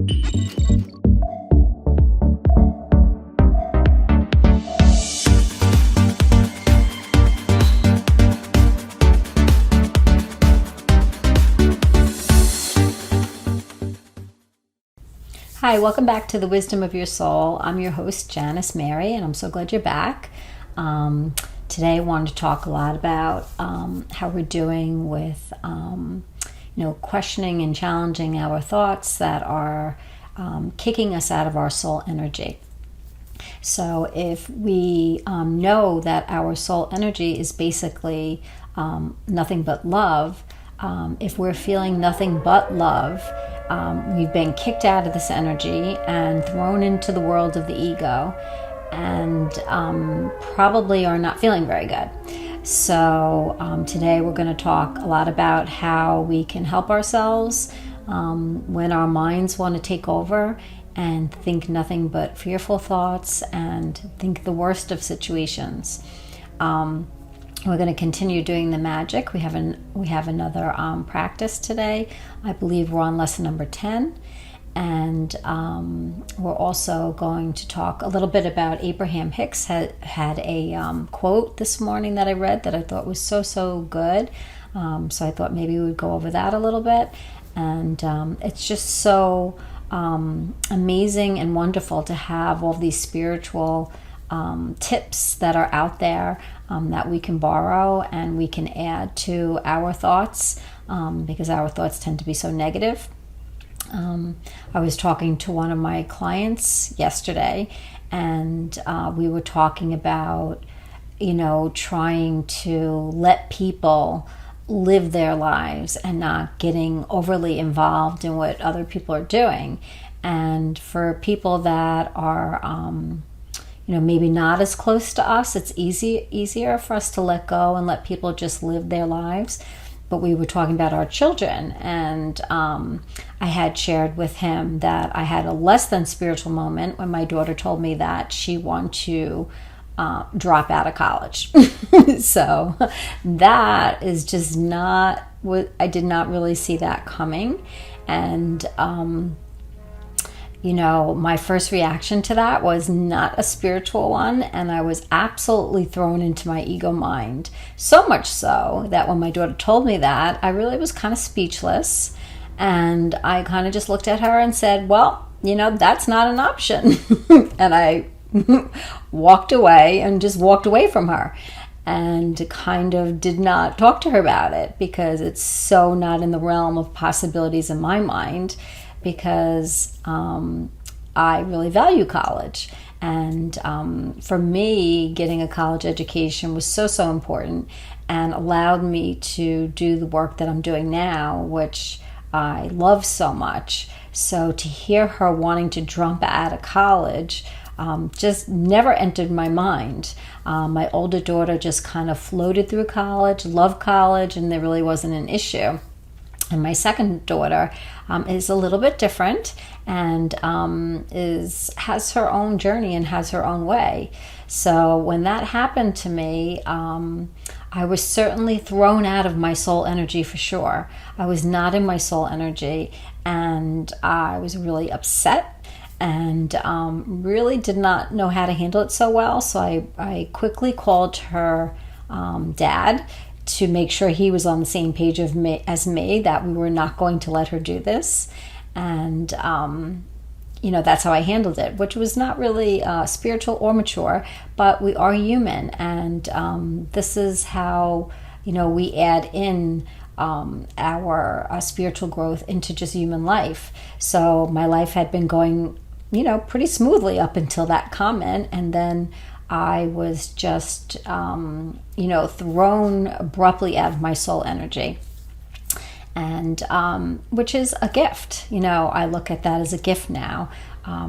Hi, welcome back to The Wisdom of Your Soul. I'm your host, Janice Mary, and I'm so glad you're back. Today I wanted to talk a lot about how we're doing with questioning and challenging our thoughts that are kicking us out of our soul energy. So if we know that our soul energy is basically nothing but love, if we're feeling nothing but love, we've been kicked out of this energy and thrown into the world of the ego, and probably are not feeling very good. So today we're going to talk a lot about how we can help ourselves when our minds want to take over and think nothing but fearful thoughts and think the worst of situations. We're going to continue doing the magic. We have another practice today. I believe we're on lesson number 10. And we're also going to talk a little bit about Abraham Hicks. Had a quote this morning that I read that I thought was so good. So I thought maybe we would go over that a little bit. And it's just so amazing and wonderful to have all these spiritual tips that are out there that we can borrow and we can add to our thoughts, because our thoughts tend to be so negative. I was talking to one of my clients yesterday, and we were talking about, trying to let people live their lives and not getting overly involved in what other people are doing. And for people that are maybe not as close to us, it's easier for us to let go and let people just live their lives. But we were talking about our children, and I had shared with him that I had a less than spiritual moment when my daughter told me that she wanted to drop out of college. So that is just not what I did not really see that coming. And my first reaction to that was not a spiritual one, and I was absolutely thrown into my ego mind. So much so that when my daughter told me that, I really was kind of speechless, and I kind of just looked at her and said, well, that's not an option. And I walked away from her and kind of did not talk to her about it, because it's so not in the realm of possibilities in my mind. Because I really value college. And for me, getting a college education was so important and allowed me to do the work that I'm doing now, which I love so much. So to hear her wanting to drop out of college just never entered my mind. My older daughter just kind of floated through college, loved college, and there really wasn't an issue. And my second daughter is a little bit different and has her own journey and has her own way. So when that happened to me, I was certainly thrown out of my soul energy for sure. I was not in my soul energy, and I was really upset and really did not know how to handle it so well. So I quickly called her dad to make sure he was on the same page as me, that we were not going to let her do this. And, that's how I handled it, which was not really spiritual or mature, but we are human. And this is how, we add in our spiritual growth into just human life. So my life had been going, pretty smoothly up until that comment. And then I was just, thrown abruptly out of my soul energy. And which is a gift. I look at that as a gift now,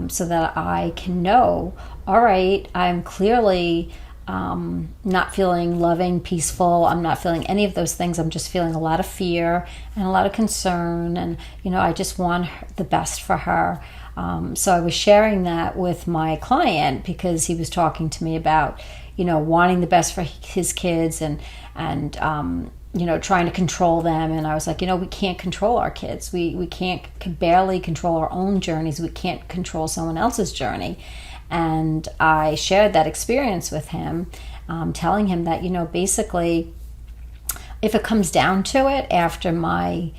so that I can know, all right, I'm clearly not feeling loving, peaceful. I'm not feeling any of those things. I'm just feeling a lot of fear and a lot of concern. And, I just want the best for her. So I was sharing that with my client because he was talking to me about, wanting the best for his kids and trying to control them. And I was like, we can't control our kids. We can't can barely control our own journeys. We can't control someone else's journey. And I shared that experience with him, telling him that, basically, if it comes down to it, after my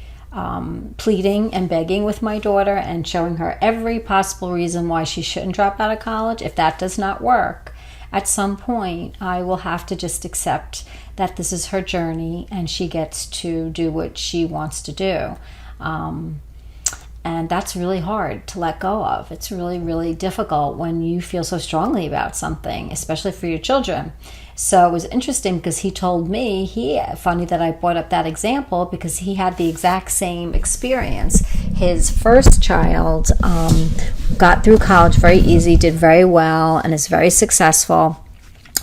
pleading and begging with my daughter and showing her every possible reason why she shouldn't drop out of college, if that does not work, at some point I will have to just accept that this is her journey and she gets to do what she wants to do. And that's really hard to let go of. It's really, really difficult when you feel so strongly about something, especially for your children. So it was interesting because he told me, funny that I brought up that example, because he had the exact same experience. His first child got through college very easy, did very well, and is very successful.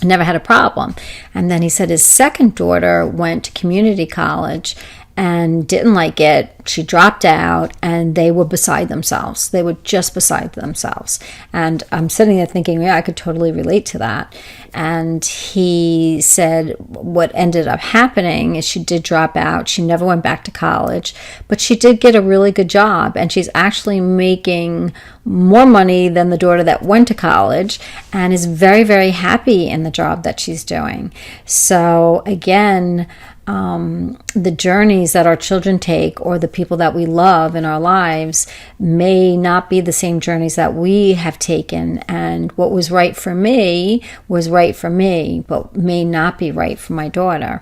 Never had a problem. And then he said his second daughter went to community college and didn't like it. She dropped out, and they were beside themselves. They were just beside themselves. And I'm sitting there thinking, yeah, I could totally relate to that. And he said what ended up happening is she did drop out. She never went back to college, but she did get a really good job, and she's actually making more money than the daughter that went to college, and is very, very happy in the job that she's doing. So again, the journeys that our children take, or the people that we love in our lives, may not be the same journeys that we have taken. And what was right for me was right for me, but may not be right for my daughter.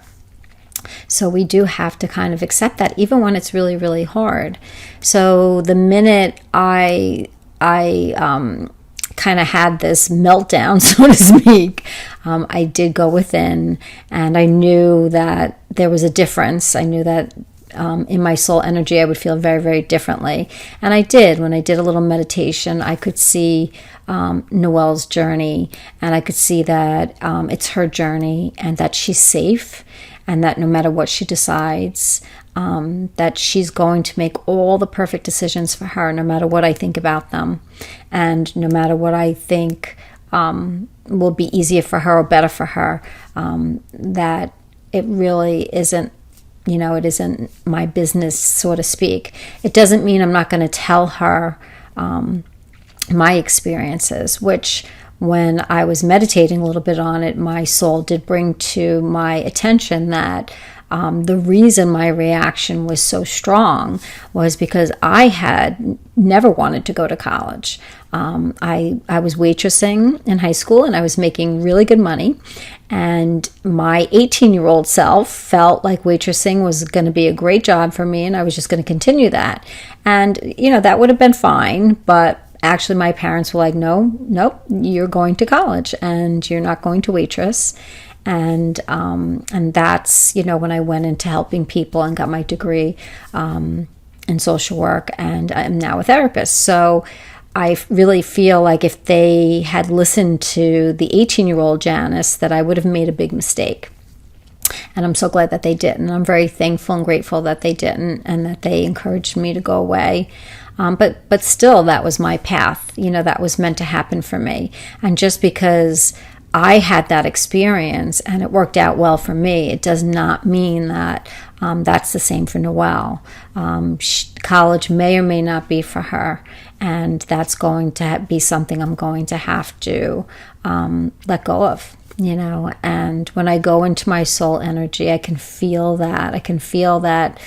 So we do have to kind of accept that, even when it's really, really hard. So the minute I kind of had this meltdown, so to speak, I did go within, and I knew that there was a difference. I knew that in my soul energy I would feel very, very differently. And I did. When I did a little meditation, I could see Noelle's journey, and I could see that it's her journey, and that she's safe, and that no matter what she decides, that she's going to make all the perfect decisions for her, no matter what I think about them, and no matter what I think will be easier for her or better for her, that it really isn't, it isn't my business, so to speak. It doesn't mean I'm not going to tell her my experiences, which when I was meditating a little bit on it, my soul did bring to my attention that the reason my reaction was so strong was because I had never wanted to go to college. I was waitressing in high school, and I was making really good money. And my 18-year-old self felt like waitressing was going to be a great job for me, and I was just going to continue that. And, that would have been fine, but actually my parents were like, nope, you're going to college, and you're not going to waitress. And that's, when I went into helping people and got my degree in social work, and I'm now a therapist. So I really feel like if they had listened to the 18-year-old Janice, that I would have made a big mistake. And I'm so glad that they didn't. I'm very thankful and grateful that they didn't, and that they encouraged me to go away. But still, that was my path. That was meant to happen for me. And just because I had that experience and it worked out well for me, it does not mean that that's the same for Noelle. College may or may not be for her, and that's going to be something I'm going to have to let go of, And when I go into my soul energy, I can feel that. I can feel that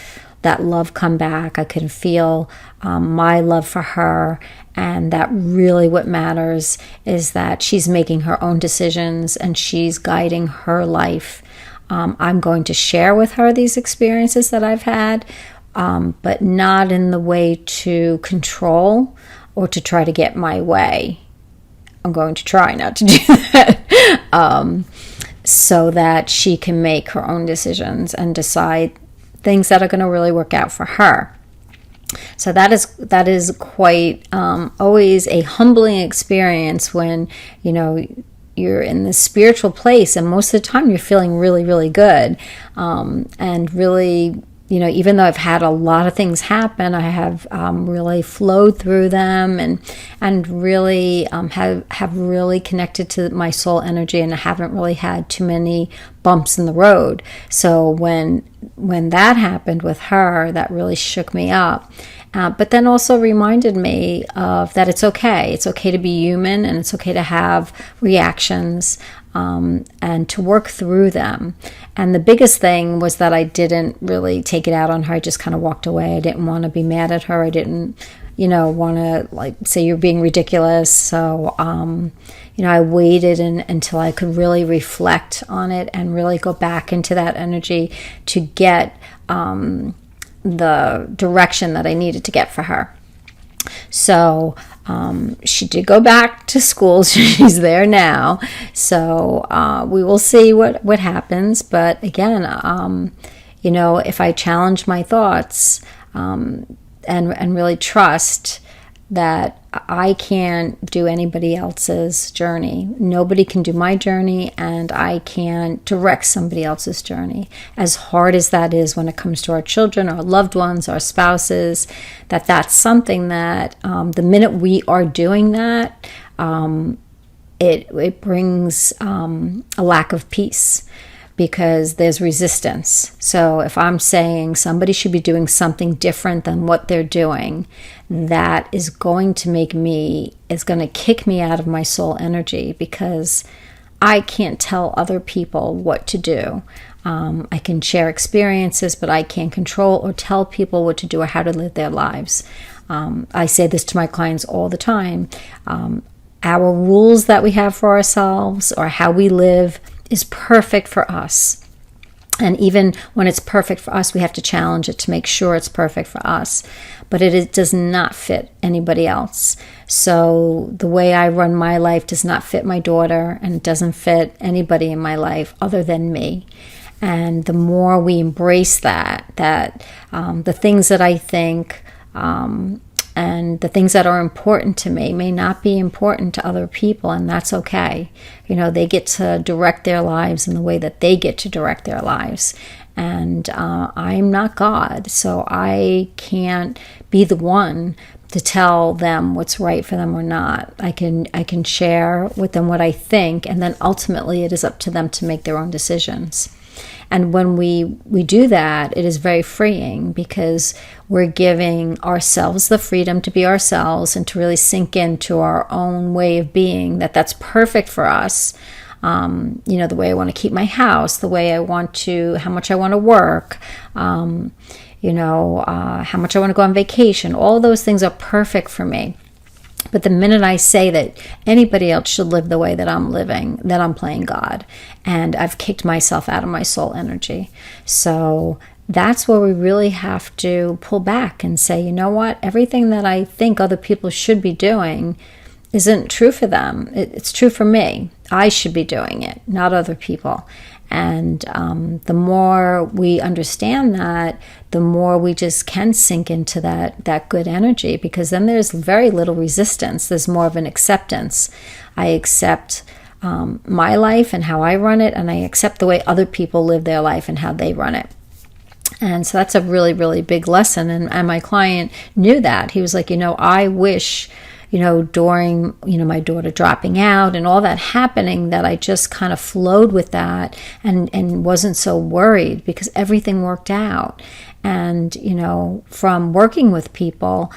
love come back. I can feel my love for her, and that really what matters is that she's making her own decisions and she's guiding her life. I'm going to share with her these experiences that I've had, but not in the way to control or to try to get my way. I'm going to try not to do that, so that she can make her own decisions and decide things that are going to really work out for her. So that is quite always a humbling experience when you're in this spiritual place, and most of the time you're feeling really, really good, and really even though I've had a lot of things happen, I have really flowed through them and really have really connected to my soul energy, and I haven't really had too many bumps in the road. So when that happened with her, that really shook me up. But then also reminded me of that it's okay. It's okay to be human, and it's okay to have reactions and to work through them. And the biggest thing was that I didn't really take it out on her. I just kind of walked away. I didn't want to be mad at her. I didn't, want to say you're being ridiculous. So, I waited until I could really reflect on it and really go back into that energy to get the direction that I needed to get for her. So she did go back to school. She's there now. So we will see what happens. But again, if I challenge my thoughts and really trust that I can't do anybody else's journey. Nobody can do my journey, and I can't direct somebody else's journey. As hard as that is when it comes to our children, our loved ones, our spouses, that's something that the minute we are doing that, it brings a lack of peace, because there's resistance. So if I'm saying somebody should be doing something different than what they're doing, that is going to kick me out of my soul energy, because I can't tell other people what to do. I can share experiences, but I can't control or tell people what to do or how to live their lives. I say this to my clients all the time. Our rules that we have for ourselves, or how we live, is perfect for us. And even when it's perfect for us, we have to challenge it to make sure it's perfect for us. But it does not fit anybody else. So the way I run my life does not fit my daughter, and it doesn't fit anybody in my life other than me. And the more we embrace that the things that I think and the things that are important to me may not be important to other people, and that's okay. They get to direct their lives in the way that they get to direct their lives. And I'm not God, so I can't be the one to tell them what's right for them or not. I can share with them what I think, and then ultimately it is up to them to make their own decisions. And when we do that, it is very freeing, because we're giving ourselves the freedom to be ourselves and to really sink into our own way of being, that's perfect for us. The way I want to keep my house, the way I want to, how much I want to work, how much I want to go on vacation. All those things are perfect for me. But the minute I say that anybody else should live the way that I'm living, that I'm playing God, and I've kicked myself out of my soul energy. So that's where we really have to pull back and say, you know what, everything that I think other people should be doing isn't true for them. It's true for me. I should be doing it, not other people. And the more we understand that, the more we just can sink into that good energy, because then there's very little resistance. There's more of an acceptance. I accept my life and how I run it, and I accept the way other people live their life and how they run it. And so that's a really, really big lesson. And my client knew that. He was like, I wish, during, my daughter dropping out and all that happening, that I just kind of flowed with that and wasn't so worried, because everything worked out. And, from working with people,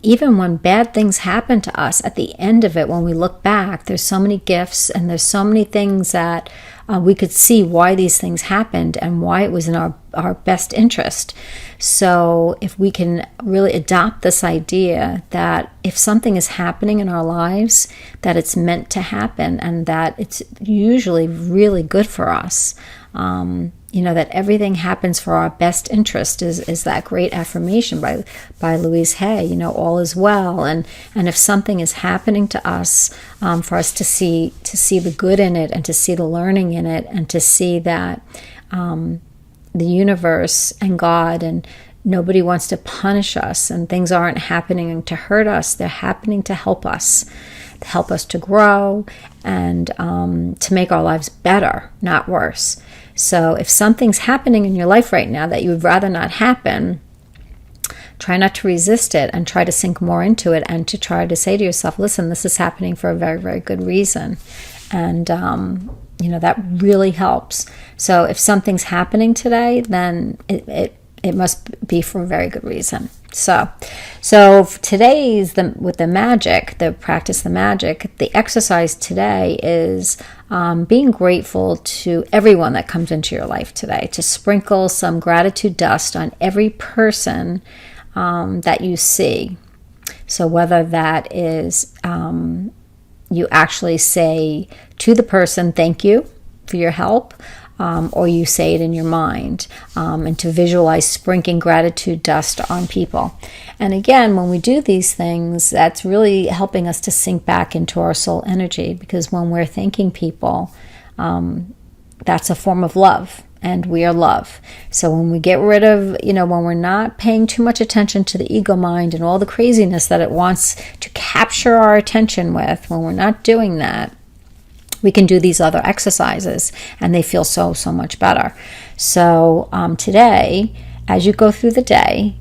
even when bad things happen to us, at the end of it, when we look back, there's so many gifts, and there's so many things that we could see why these things happened and why it was in our best interest. So if we can really adopt this idea that if something is happening in our lives, that it's meant to happen, and that it's usually really good for us, that everything happens for our best interest is that great affirmation by Louise Hay, all is well. And if something is happening to us, for us to see the good in it, and to see the learning in it, and to see that the universe and God and Nobody wants to punish us, and things aren't happening to hurt us. They're happening to help us to grow and to make our lives better, not worse. So if something's happening in your life right now that you would rather not happen, try not to resist it and try to sink more into it, and to try to say to yourself, listen, this is happening for a very, very good reason. And, that really helps. So if something's happening today, then it must be for a very good reason. So today's with the magic, the practice the magic, the exercise today is being grateful to everyone that comes into your life today, to sprinkle some gratitude dust on every person that you see. So whether that is you actually say to the person, thank you for your help, or you say it in your mind, and to visualize sprinkling gratitude dust on people. And again, when we do these things, that's really helping us to sink back into our soul energy, because when we're thanking people, that's a form of love, and we are love. So when we get rid of, when we're not paying too much attention to the ego mind and all the craziness that it wants to capture our attention with, when we're not doing that, we can do these other exercises, and they feel so much better. So today, as you go through the day,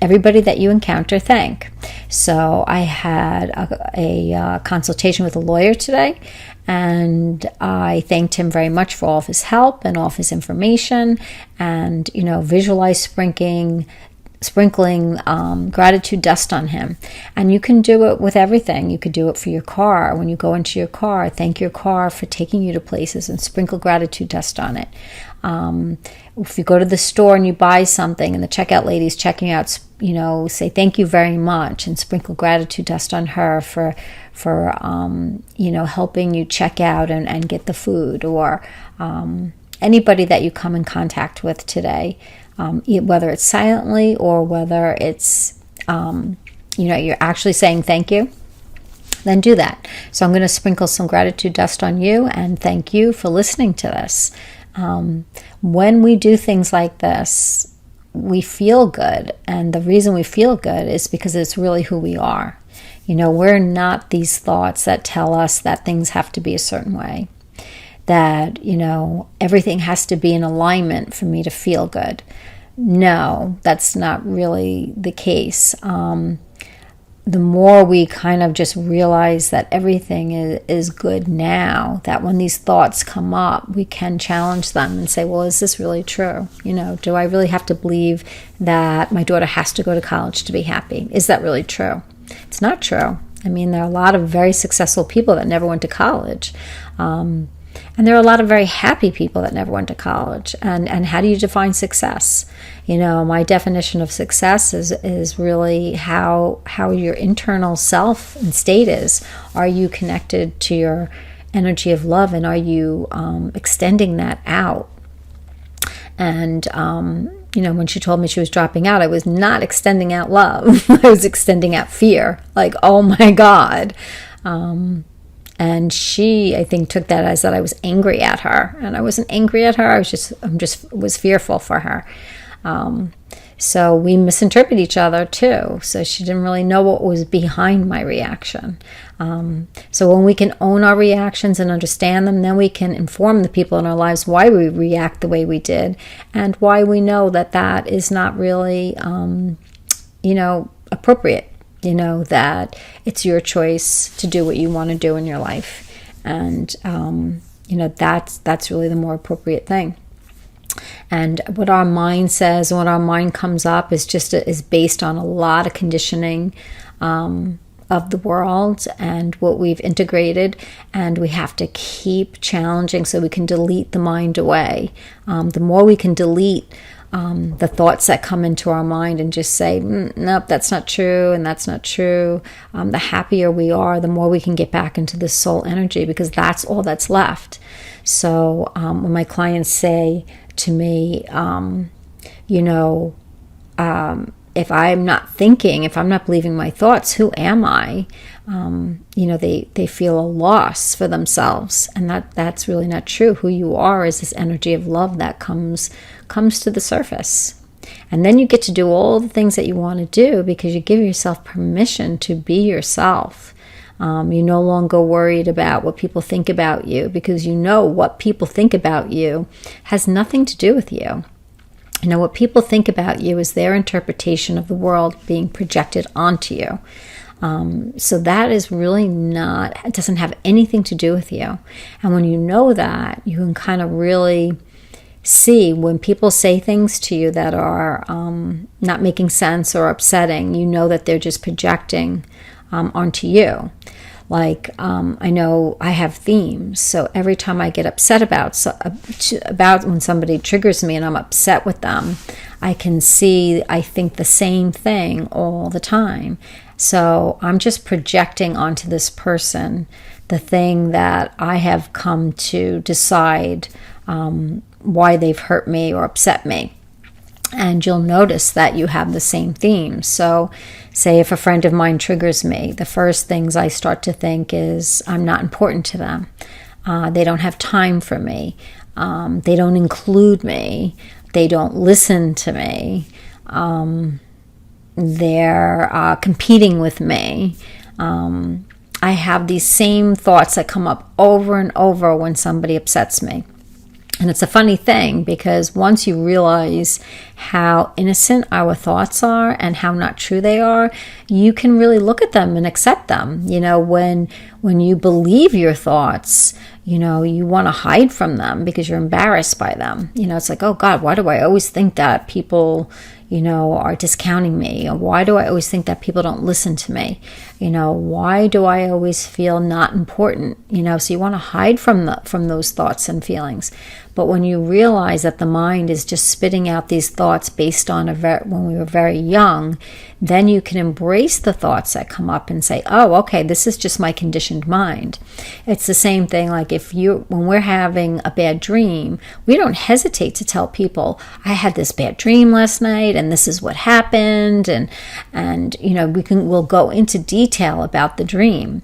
everybody that you encounter, thank. So I had a consultation with a lawyer today, and I thanked him very much for all of his help and all of his information, and visualize sprinkling gratitude dust on him. And you can do it with everything. You could do it for your car. When you go into your car, thank your car for taking you to places and sprinkle gratitude dust on it. If you go to the store and you buy something and the checkout lady's checking out, say thank you very much and sprinkle gratitude dust on her for helping you check out and get the food, or anybody that you come in contact with today. Whether it's silently or whether it's, you're actually saying thank you, then do that. So I'm going to sprinkle some gratitude dust on you and thank you for listening to this. When we do things like this, we feel good. And the reason we feel good is because it's really who we are. We're not these thoughts that tell us that things have to be a certain way, that, everything has to be in alignment for me to feel good. No, that's not really the case. The more we kind of just realize that everything is good now, that when these thoughts come up, we can challenge them and say, well, is this really true? Do I really have to believe that my daughter has to go to college to be happy? Is that really true? It's not true. I mean, there are a lot of very successful people that never went to college. And there are a lot of very happy people that never went to college. And how do you define success? My definition of success is really how your internal self and state is. Are you connected to your energy of love, and are you extending that out? And, when she told me she was dropping out, I was not extending out love. I was extending out fear. Like, oh my God. And she, I think, took that as that I was angry at her. And I wasn't angry at her. I was fearful for her. So we misinterpret each other too. So she didn't really know what was behind my reaction. So when we can own our reactions and understand them, then we can inform the people in our lives why we react the way we did, and why we know that is not really, appropriate. That it's your choice to do what you want to do in your life. And, that's really the more appropriate thing. And what our mind says and what our mind comes up is based on a lot of conditioning of the world and what we've integrated, and we have to keep challenging so we can delete the mind away. The more we can delete the thoughts that come into our mind and just say, nope, that's not true, and that's not true, the happier we are, the more we can get back into the soul energy, because that's all that's left. So when my clients say to me, if I'm not thinking, if I'm not believing my thoughts, who am I? They feel a loss for themselves, and that's really not true. Who you are is this energy of love that comes to the surface. And then you get to do all the things that you want to do because you give yourself permission to be yourself. You're no longer worried about what people think about you because you know what people think about you has nothing to do with you. You know, what people think about you is their interpretation of the world being projected onto you. So that is really not, it doesn't have anything to do with you. And when you know that, you can kind of really see when people say things to you that are not making sense or upsetting, you know that they're just projecting onto you. Like, I know I have themes, so every time I get upset about when somebody triggers me and I'm upset with them, I think the same thing all the time. So I'm just projecting onto this person the thing that I have come to decide why they've hurt me or upset me. And you'll notice that you have the same themes. So say if a friend of mine triggers me, the first things I start to think is I'm not important to them. They don't have time for me. They don't include me. They don't listen to me. They're competing with me. I have these same thoughts that come up over and over when somebody upsets me. And it's a funny thing because once you realize how innocent our thoughts are and how not true they are, you can really look at them and accept them. You know, when you believe your thoughts, you know, you want to hide from them because you're embarrassed by them. You know, it's like, oh God, why do I always think that people, you know, are discounting me? Or why do I always think that people don't listen to me? You know, why do I always feel not important? You know, so you want to hide from those thoughts and feelings. But when you realize that the mind is just spitting out these thoughts based on when we were very young, then you can embrace the thoughts that come up and say, oh, okay, this is just my conditioned mind. It's the same thing like when we're having a bad dream, we don't hesitate to tell people, I had this bad dream last night and this is what happened. And you know, we'll go into detail about the dream.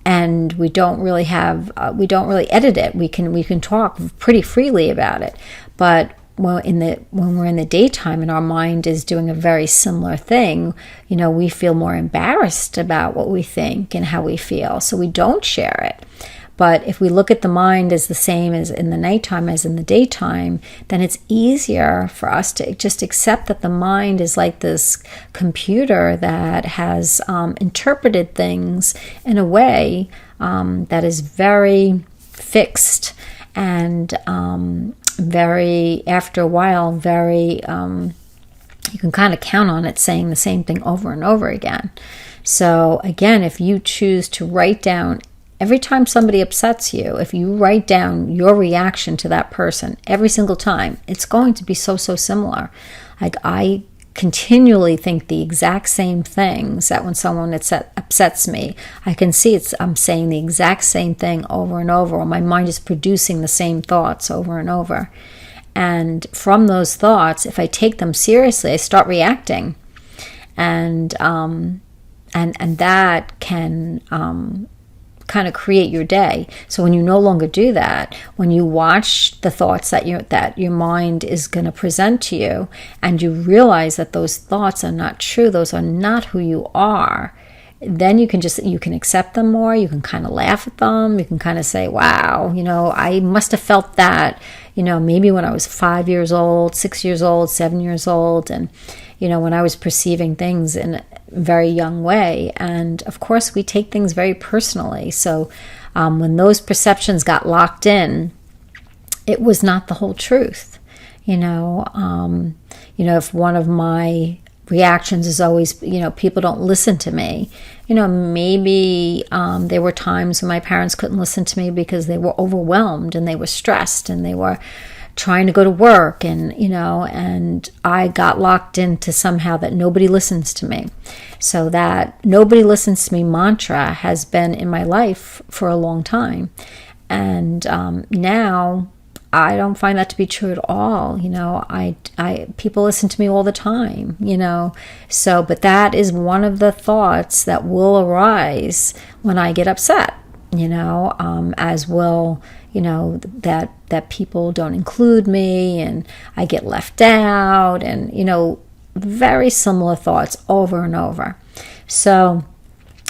And we don't really edit it. We can talk pretty freely about it. But when we're in the daytime and our mind is doing a very similar thing, you know, we feel more embarrassed about what we think and how we feel. So we don't share it. But if we look at the mind as the same as in the nighttime as in the daytime, then it's easier for us to just accept that the mind is like this computer that has interpreted things in a way that is very fixed and after a while, you can kind of count on it saying the same thing over and over again. So again, if you choose to write down every time somebody upsets you, if you write down your reaction to that person every single time, it's going to be so similar. Like I continually think the exact same things that when someone upsets me, I can see I'm saying the exact same thing over and over, or my mind is producing the same thoughts over and over. And from those thoughts, if I take them seriously, I start reacting. And that can kind of create your day. So when you no longer do that, when you watch the thoughts that your mind is going to present to you, and you realize that those thoughts are not true, those are not who you are, then you can accept them more. You can kind of laugh at them. You can kind of say, wow, you know, I must have felt that, you know, maybe when I was 5 years old, 6 years old, 7 years old, and you know, when I was perceiving things in a very young way. And of course, we take things very personally. So when those perceptions got locked in, it was not the whole truth. You know, if one of my reactions is always, you know, people don't listen to me. You know, maybe there were times when my parents couldn't listen to me because they were overwhelmed and they were stressed and they were trying to go to work, and you know, and I got locked into somehow that nobody listens to me. So that nobody listens to me mantra has been in my life for a long time, and now I don't find that to be true at all. You know, people listen to me all the time. You know, so but that is one of the thoughts that will arise when I get upset. as will, that people don't include me and I get left out, and, very similar thoughts over and over. So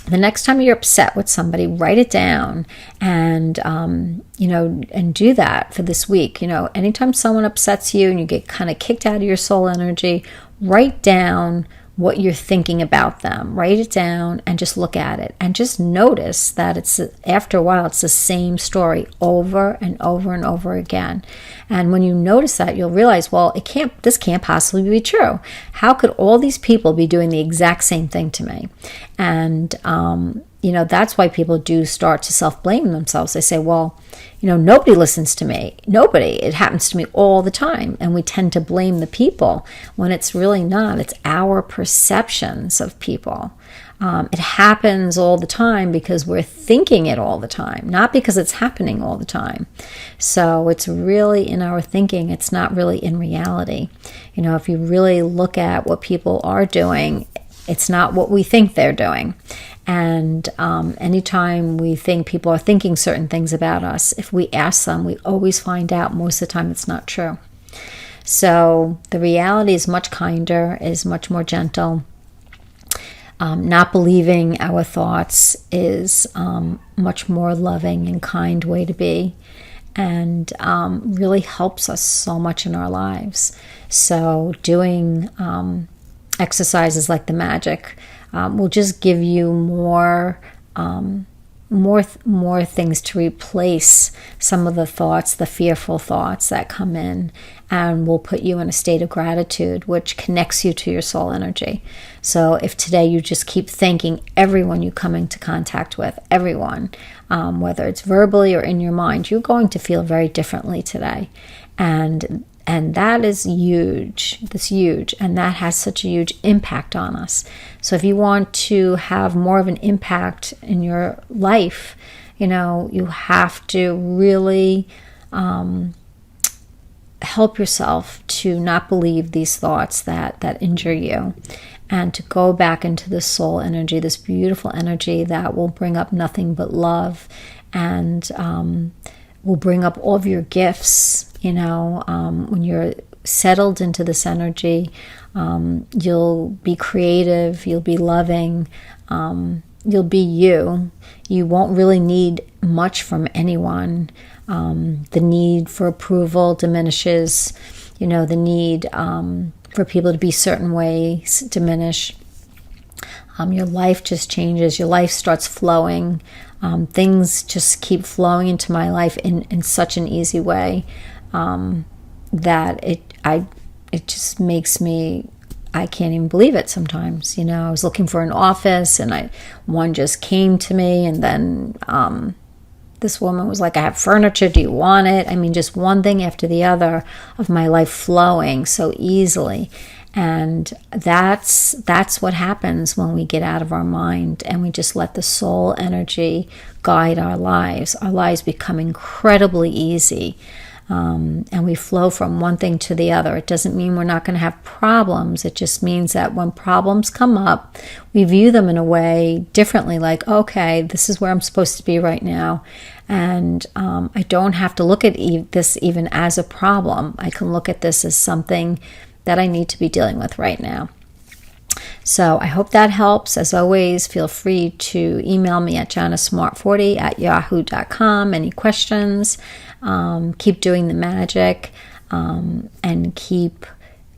the next time you're upset with somebody, write it down and, and do that for this week. Anytime someone upsets you and you get kind of kicked out of your soul energy, write down what you're thinking about them. Write it down and just look at it and just notice that after a while it's the same story over and over and over again. And when you notice that, you'll realize, well, this can't possibly be true. How could all these people be doing the exact same thing to me? And that's why people do start to self-blame themselves. They say, well, nobody listens to me. Nobody. It happens to me all the time. And we tend to blame the people when it's really not. It's our perceptions of people. It happens all the time because we're thinking it all the time, not because it's happening all the time. So it's really in our thinking. It's not really in reality. If you really look at what people are doing, it's not what we think they're doing. And anytime we think people are thinking certain things about us, if we ask them, we always find out most of the time it's not true. So the reality is much kinder, is much more gentle. Not believing our thoughts is much more loving and kind way to be, and really helps us so much in our lives. So doing exercises like the magic will just give you more things to replace some of the thoughts, the fearful thoughts that come in, and will put you in a state of gratitude, which connects you to your soul energy. So if today you just keep thanking everyone you come into contact with, everyone, whether it's verbally or in your mind, you're going to feel very differently today. And that is huge. That's huge. And that has such a huge impact on us. So if you want to have more of an impact in your life, you have to really help yourself to not believe these thoughts that injure you, and to go back into the soul energy, this beautiful energy that will bring up nothing but love, and will bring up all of your gifts. When you're settled into this energy, you'll be creative, you'll be loving, you'll be you. You won't really need much from anyone. The need for approval diminishes. The need for people to be certain ways diminish. Your life just changes. Your life starts flowing. Things just keep flowing into my life in such an easy way that it just makes me, I can't even believe it sometimes. I was looking for an office and one just came to me, and then this woman was like, I have furniture, do you want it? I mean, just one thing after the other of my life flowing so easily. And that's what happens when we get out of our mind and we just let the soul energy guide our lives. Our lives become incredibly easy. And we flow from one thing to the other. It doesn't mean we're not going to have problems. It just means that when problems come up, we view them in a way differently, like, okay, this is where I'm supposed to be right now. And I don't have to look at this even as a problem. I can look at this as something that I need to be dealing with right now. So I hope that helps. As always, feel free to email me at janicesmart40@yahoo.com. Any questions? Keep doing the magic, and keep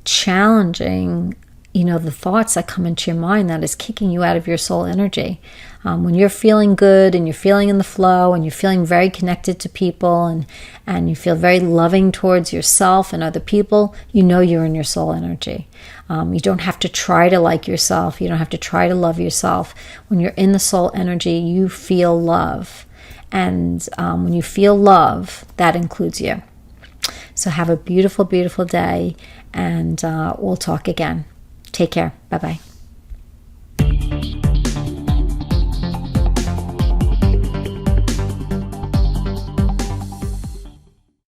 challenging, the thoughts that come into your mind that is kicking you out of your soul energy. When you're feeling good and you're feeling in the flow and you're feeling very connected to people and you feel very loving towards yourself and other people, you're in your soul energy. You don't have to try to like yourself. You don't have to try to love yourself. When you're in the soul energy, you feel love. And when you feel love, that includes you. So have a beautiful, beautiful day, and we'll talk again. Take care. Bye-bye.